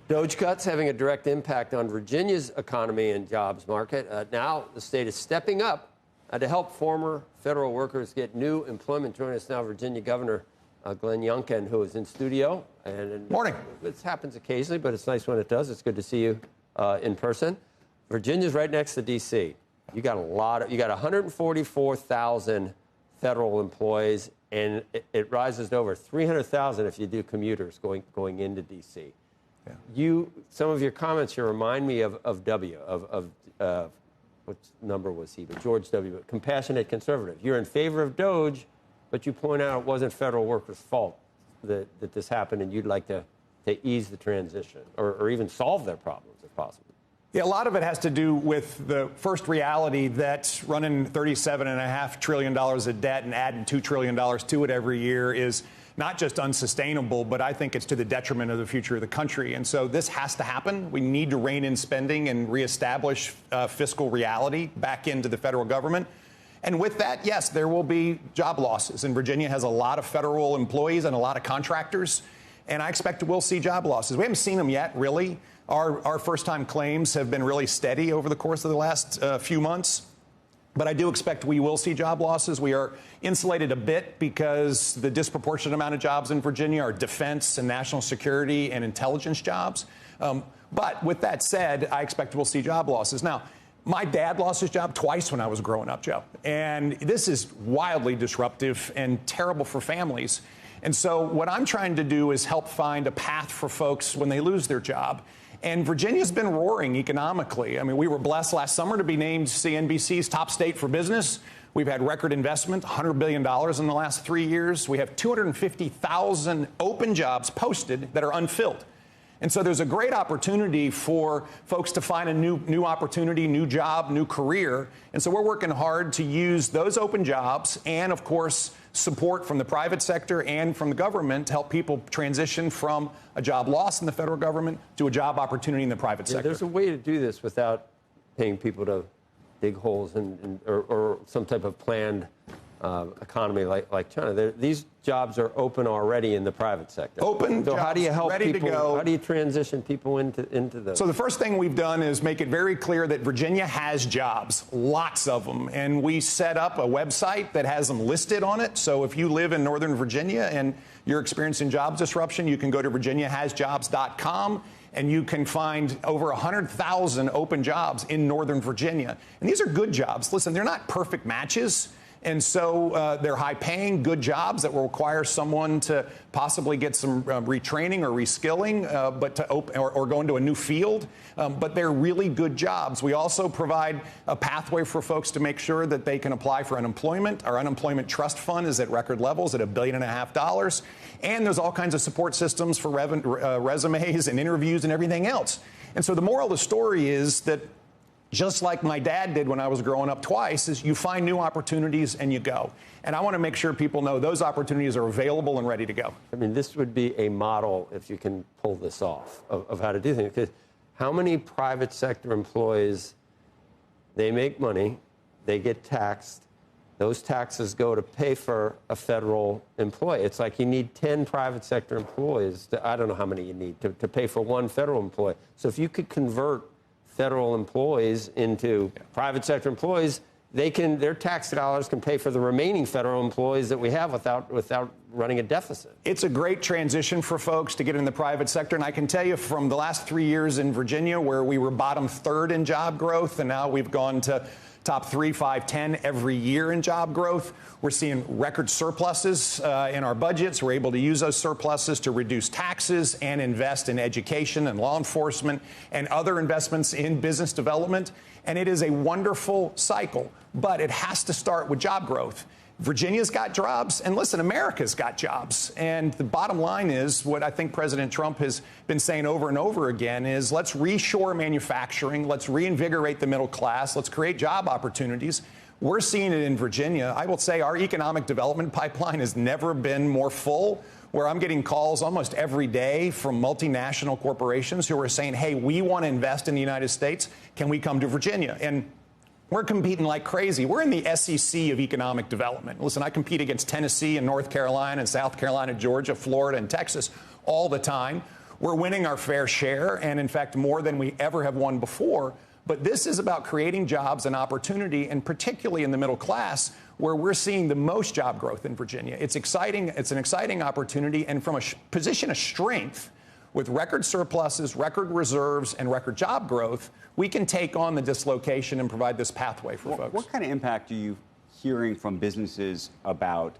Doge cuts having a direct impact on Virginia's economy and jobs market. Now the state is stepping up to help former federal workers get new employment. Joining us now, Virginia Governor Glenn Youngkin, who is in studio. Morning. This happens occasionally, but it's nice when it does. It's good to see you in person. Virginia's right next to D.C. You got 144,000 federal employees, and it rises to over 300,000 if you do commuters going into D.C. Yeah. Some of your comments here remind me of what number was he? But George W. Compassionate conservative. You're in favor of Doge, but you point out it wasn't federal workers' fault that this happened, and you'd like to ease the transition or even solve their problems if possible. Yeah, a lot of it has to do with the first reality that running $37.5 trillion of debt and adding $2 trillion to it every year is not just unsustainable, but I think it's to the detriment of the future of the country. And so this has to happen. We need to rein in spending and reestablish fiscal reality back into the federal government. And with that, yes, there will be job losses. And Virginia has a lot of federal employees and a lot of contractors. And I expect we'll see job losses. We haven't seen them yet, really. Our first-time claims have been really steady over the course of the last few months. But I do expect we will see job losses. We are insulated a bit because the disproportionate amount of jobs in Virginia are defense and national security and intelligence jobs. But with that said, I expect we'll see job losses. Now, my dad lost his job twice when I was growing up, Joe. And this is wildly disruptive and terrible for families. And so what I'm trying to do is help find a path for folks when they lose their job. And Virginia's been roaring economically. I mean, we were blessed last summer to be named CNBC's top state for business. We've had record investment, $100 billion in the last 3 years. We have 250,000 open jobs posted that are unfilled. And so there's a great opportunity for folks to find a new opportunity, new job, new career. And so we're working hard to use those open jobs and, of course, support from the private sector and from the government to help people transition from a job loss in the federal government to a job opportunity in the private sector. There's a way to do this without paying people to dig holes or some type of planned economy like China. These jobs are open already in the private sector. Open so jobs, how do you help ready people? to go. How do you transition people into those? So the first thing we've done is make it very clear that Virginia has jobs, lots of them. And we set up a website that has them listed on it. So if you live in Northern Virginia and you're experiencing job disruption, you can go to virginiahasjobs.com. And you can find over 100,000 open jobs in Northern Virginia. And these are good jobs. Listen, they're not perfect matches. And so they're high-paying, good jobs that will require someone to possibly get some retraining or reskilling, or go into a new field. But they're really good jobs. We also provide a pathway for folks to make sure that they can apply for unemployment. Our unemployment trust fund is at record levels at $1.5 billion. And there's all kinds of support systems for resumes and interviews and everything else. And so the moral of the story is that just like my dad did when I was growing up twice, is you find new opportunities and you go. And I want to make sure people know those opportunities are available and ready to go. I mean, this would be a model, if you can pull this off, of how to do things. Because how many private sector employees, they make money, they get taxed, those taxes go to pay for a federal employee. It's like you need 10 private sector employees, I don't know how many you need, to pay for one federal employee. So if you could convert federal employees into private sector employees, their tax dollars can pay for the remaining federal employees that we have without running a deficit. It's a great transition for folks to get in the private sector. And I can tell you from the last 3 years in Virginia, where we were bottom third in job growth, and now we've gone to top 3, 5, 10 every year in job growth. We're seeing record surpluses in our budgets. We're able to use those surpluses to reduce taxes and invest in education and law enforcement and other investments in business development. And it is a wonderful cycle, but it has to start with job growth. Virginia's got jobs, and listen, America's got jobs. And the bottom line is what I think President Trump has been saying over and over again is let's reshore manufacturing, let's reinvigorate the middle class, let's create job opportunities. We're seeing it in Virginia. I will say our economic development pipeline has never been more full, where I'm getting calls almost every day from multinational corporations who are saying, hey, we want to invest in the United States. Can we come to Virginia? And we're competing like crazy. We're in the SEC of economic development. Listen, I compete against Tennessee and North Carolina and South Carolina, Georgia, Florida, and Texas all the time. we're winning our fair share, and in fact, more than we ever have won before. But this is about creating jobs and opportunity, and particularly in the middle class, where we're seeing the most job growth in Virginia. It's exciting. It's an exciting opportunity. And from a position of strength, with record surpluses, record reserves, and record job growth, we can take on the dislocation and provide this pathway for folks. What kind of impact are you hearing from businesses about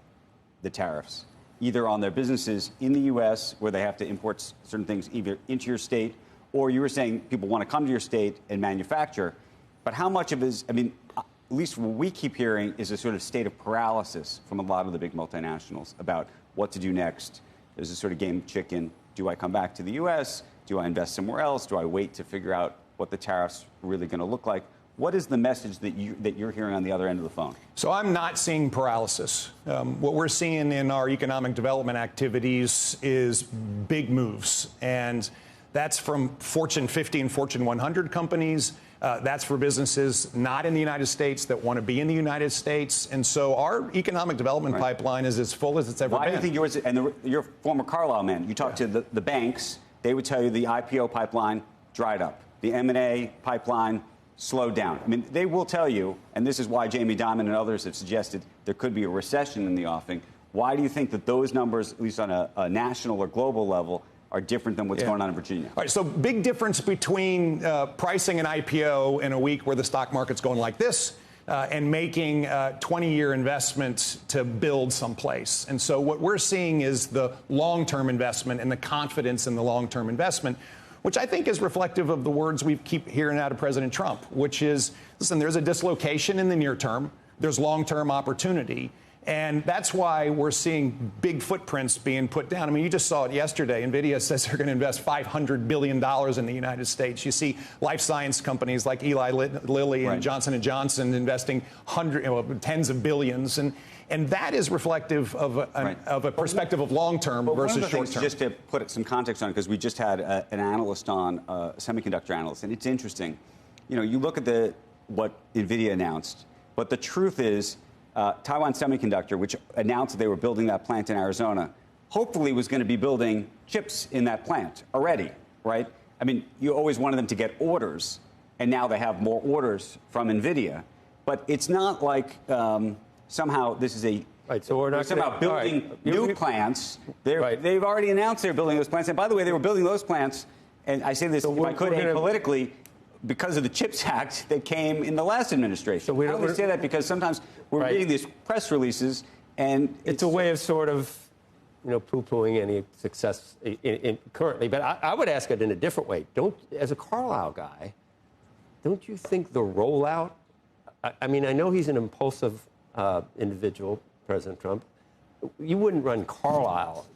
the tariffs, either on their businesses in the U.S., where they have to import certain things either into your state, or you were saying people want to come to your state and manufacture, but how much of it is, I mean, at least what we keep hearing is a sort of state of paralysis from a lot of the big multinationals about what to do next. There's a sort of game of chicken. Do I come back to the U.S.? Do I invest somewhere else? Do I wait to figure out what the tariffs are really going to look like? What is the message that you're hearing on the other end of the phone? So I'm not seeing paralysis. What we're seeing in our economic development activities is big moves. And that's from Fortune 50 and Fortune 100 companies. That's for businesses not in the United States that want to be in the United States. And so our economic development pipeline is as full as it's ever been. Why do you think yours, and your former Carlyle man, you talked to the banks, they would tell you the IPO pipeline dried up. The M&A pipeline slowed down. I mean, they will tell you, and this is why Jamie Dimon and others have suggested there could be a recession in the offing. Why do you think that those numbers, at least on a national or global level, are different than what's going on in Virginia? All right, so big difference between pricing an IPO in a week where the stock market's going like this and making 20-year investments to build someplace. And so what we're seeing is the long-term investment and the confidence in the long-term investment, which I think is reflective of the words we keep hearing out of President Trump, which is, listen, there's a dislocation in the near term. There's long-term opportunity. And that's why we're seeing big footprints being put down. I mean, you just saw it yesterday. NVIDIA says they're going to invest $500 billion in the United States. You see life science companies like Eli Lilly and Johnson & Johnson investing tens of billions. And that is reflective of a perspective of long-term versus short-term. Just to put some context on it, because we just had an analyst on, a semiconductor analyst, and it's interesting. You know, you look at what NVIDIA announced, but the truth is, Taiwan Semiconductor, which announced that they were building that plant in Arizona, hopefully was going to be building chips in that plant already, right? I mean, you always wanted them to get orders, and now they have more orders from NVIDIA. But it's not like somehow this is a... Right, so we're not somehow building new plants. They've already announced they're building those plants. And by the way, they were building those plants, and I say this if I could apolitically, because of the CHIPS Act that came in the last administration. So I only say that because sometimes we're reading these press releases, and it's a way of sort of, you know, poo-pooing any success currently. But I would ask it in a different way. As a Carlyle guy, don't you think the rollout? I mean, I know he's an impulsive individual, President Trump. You wouldn't run Carlyle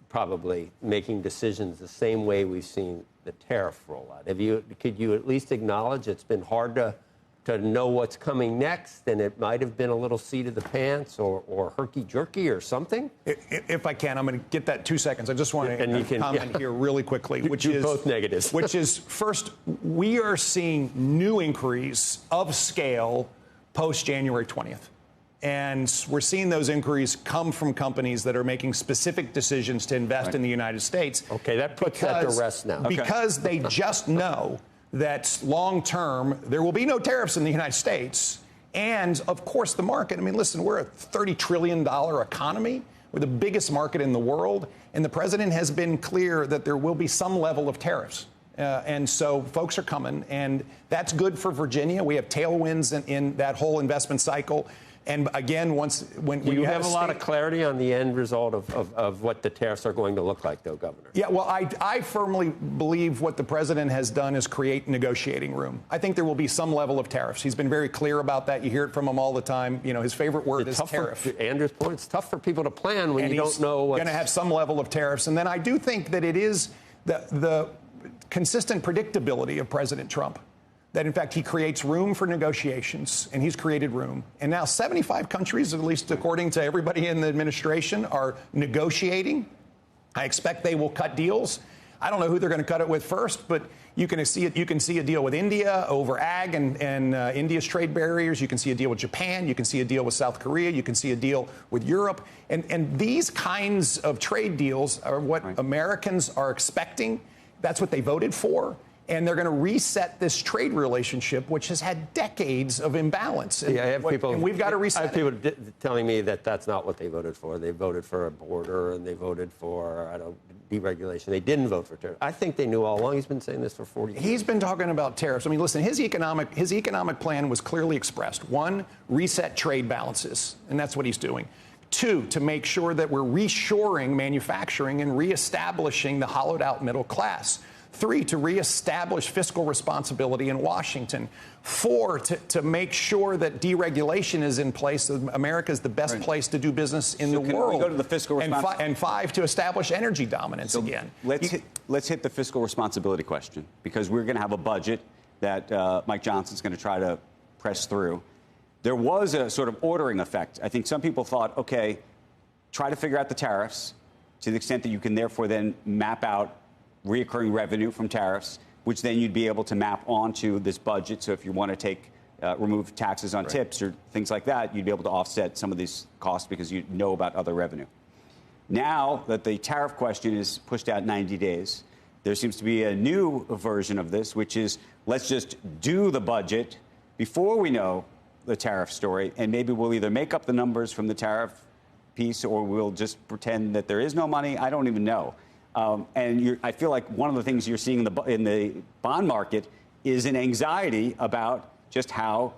probably making decisions the same way we've seen the tariff rollout. Could you at least acknowledge it's been hard to know what's coming next, and it might have been a little seat of the pants or herky-jerky or something? If I can, I'm going to get that 2 seconds. I just want to comment here really quickly, which is both negatives. Which is, first, we are seeing new inquiries of scale post-January 20th. And we're seeing those inquiries come from companies that are making specific decisions to invest in the United States. Okay, that puts that to rest now. Because they just know that long-term, there will be no tariffs in the United States. And, of course, the market. I mean, listen, we're a $30 trillion economy. We're the biggest market in the world. And the president has been clear that there will be some level of tariffs. And so folks are coming. And that's good for Virginia. We have tailwinds in that whole investment cycle. And again, when you have a lot of clarity on the end result of what the tariffs are going to look like, though, Governor. Yeah, well, I firmly believe what the president has done is create negotiating room. I think there will be some level of tariffs. He's been very clear about that. You hear it from him all the time. You know, his favorite word is tariff. Andrew's point, it's tough for people to plan when you don't know what's going to have some level of tariffs. And then I do think that it is the consistent predictability of President Trump. That, in fact, he creates room for negotiations, and he's created room. And now 75 countries, at least according to everybody in the administration, are negotiating. I expect they will cut deals. I don't know who they're going to cut it with first, but you can see it. You can see a deal with India over ag and India's trade barriers. You can see a deal with Japan. You can see a deal with South Korea. You can see a deal with Europe. And these kinds of trade deals are what Americans are expecting. That's what they voted for. And they're going to reset this trade relationship, which has had decades of imbalance. And, I have people, and we've got to reset. I have people telling me that that's not what they voted for. They voted for a border and they voted for, deregulation. They didn't vote for tariffs. I think they knew all along. He's been saying this for 40 years. He's been talking about tariffs. I mean, listen, his economic plan was clearly expressed. One, reset trade balances, and that's what he's doing. Two, to make sure that we're reshoring manufacturing and reestablishing the hollowed out middle class. Three, to reestablish fiscal responsibility in Washington. Four, to make sure that deregulation is in place so America is the best place to do business in the world. We go to the fiscal responsibility. And five, to establish energy dominance again. Let's hit the fiscal responsibility question, because we're going to have a budget that Mike Johnson's going to try to press through. There was a sort of ordering effect. I think some people thought, okay, try to figure out the tariffs to the extent that you can therefore then map out reoccurring revenue from tariffs, which then you'd be able to map onto this budget. So if you want to remove taxes on tips or things like that, you'd be able to offset some of these costs because you know about other revenue. Now that the tariff question is pushed out 90 days, there seems to be a new version of this, which is let's just do the budget before we know the tariff story, and maybe we'll either make up the numbers from the tariff piece or we'll just pretend that there is no money. I don't even know. I feel like one of the things you're seeing in the bond market is an anxiety about just how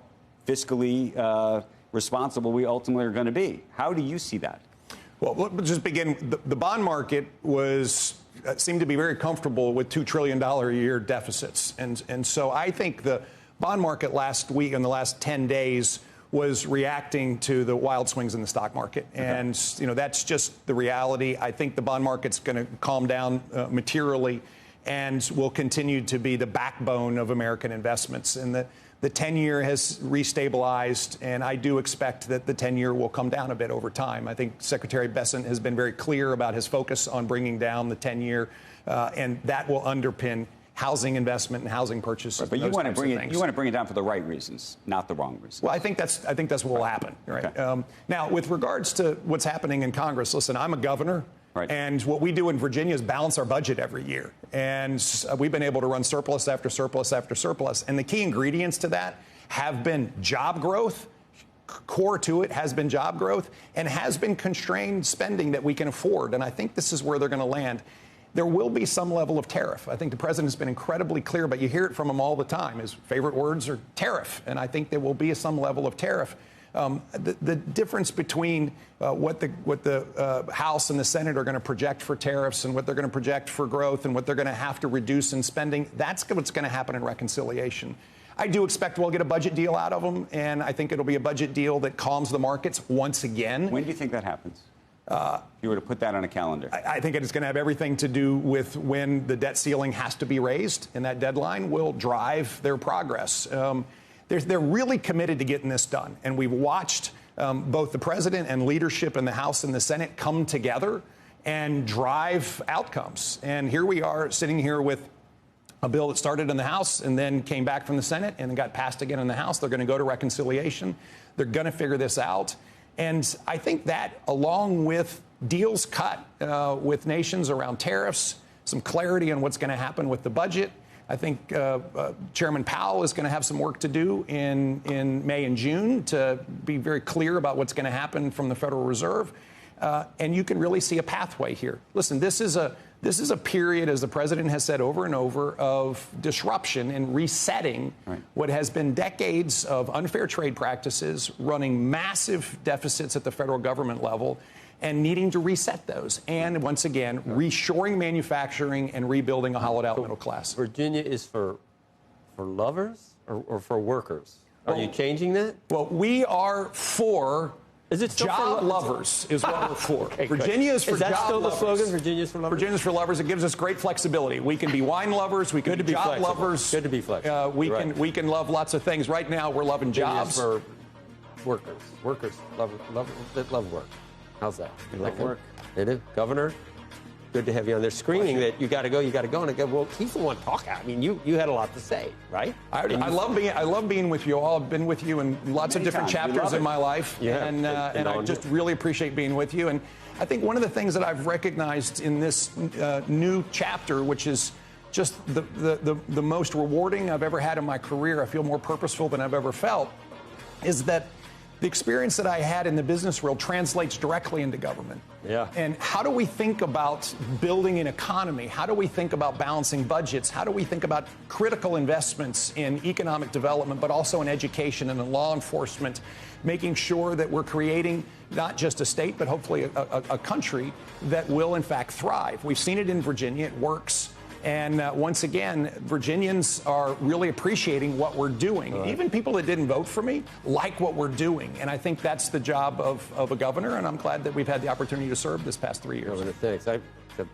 fiscally responsible we ultimately are going to be. How do you see that? Well, let's just begin. The bond market seemed to be very comfortable with $2 trillion a year deficits. And so I think the bond market last week, in the last 10 days, was reacting to the wild swings in the stock market. And, that's just the reality. I think the bond market's going to calm down materially and will continue to be the backbone of American investments. And the 10-year has restabilized, and I do expect that the 10-year will come down a bit over time. I think Secretary Bessent has been very clear about his focus on bringing down the 10-year, and that will underpin housing investment and housing purchases. But you want to bring it down for the right reasons, not the wrong reasons. Well, I think that's what will happen. Right. Okay. Now, with regards to what's happening in Congress, listen, I'm a governor. Right. And what we do in Virginia is balance our budget every year. And we've been able to run surplus after surplus after surplus. And the key ingredients to that have been job growth. Core to it has been job growth and has been constrained spending that we can afford. And I think this is where they're going to land. There will be some level of tariff. I think the president's been incredibly clear, but you hear it from him all the time. His favorite words are tariff. And I think there will be some level of tariff. The difference between what the House and the Senate are going to project for tariffs and what they're going to project for growth and what they're going to have to reduce in spending, that's what's going to happen in reconciliation. I do expect we'll get a budget deal out of them, and I think it'll be a budget deal that calms the markets once again. When do you think that happens? If you were to put that on a calendar. I think it's going to have everything to do with when the debt ceiling has to be raised, and that deadline will drive their progress. They're really committed to getting this done. And we've watched both the president and leadership in the House and the Senate come together and drive outcomes. And here we are sitting here with a bill that started in the House and then came back from the Senate and got passed again in the House. They're going to go to reconciliation. They're going to figure this out. And I think that, along with deals cut with nations around tariffs, some clarity on what's going to happen with the budget, I think Chairman Powell is going to have some work to do in May and June to be very clear about what's going to happen from the Federal Reserve. And you can really see a pathway here. Listen, this is a period, as the president has said over and over, of disruption and resetting what has been decades of unfair trade practices, running massive deficits at the federal government level, and needing to reset those. And once again, reshoring manufacturing and rebuilding a hollowed-out middle class. Virginia is for lovers or for workers? Are you changing that? Well, we are for job lovers is what we're for. Okay, Virginia is for job lovers. Is that still the slogan, Virginia's for lovers? Virginia's for lovers. It gives us great flexibility. We can be wine lovers. We can be job lovers. Good to be flexible. We can love lots of things. Right now, we're loving jobs. For workers. Workers love work. How's that? You love work. They do. Governor? good to have you on. They're screaming that you got to go. And I go, well, he's the one talking. I mean, you had a lot to say, right? I love being with you all. I've been with you in lots of different chapters in my life, and I just really appreciate being with you. And I think one of the things that I've recognized in this new chapter, which is just the most rewarding I've ever had in my career, I feel more purposeful than I've ever felt, is that the experience that I had in the business world translates directly into government. Yeah. And how do we think about building an economy? How do we think about balancing budgets? How do we think about critical investments in economic development, but also in education and in law enforcement, making sure that we're creating not just a state, but hopefully a country that will, in fact, thrive? We've seen it in Virginia. It works. And once again, Virginians are really appreciating what we're doing. Right. Even people that didn't vote for me like what we're doing. And I think that's the job of a governor. And I'm glad that we've had the opportunity to serve this past 3 years. Governor, thanks.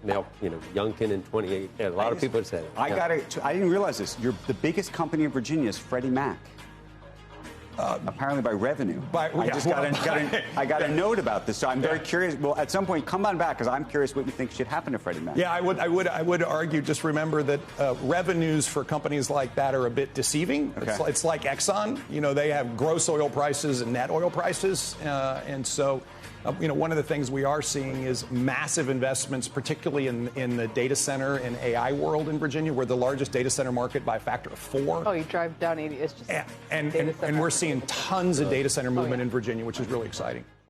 Now, Youngkin in 28. A lot of people have said it. I didn't realize this. The biggest company in Virginia is Freddie Mac. Apparently by revenue. I got a note about this, so I'm very curious. Well, at some point, come on back, because I'm curious what you think should happen to Freddie Mac. Yeah, I would argue. Just remember that revenues for companies like that are a bit deceiving. Okay. It's like Exxon. They have gross oil prices and net oil prices, and so. One of the things we are seeing is massive investments, particularly in the data center and AI world in Virginia. We're the largest data center market by a factor of 4. Oh, you drive down 80. It's just and we're seeing tons of data center movement in Virginia, which is really exciting.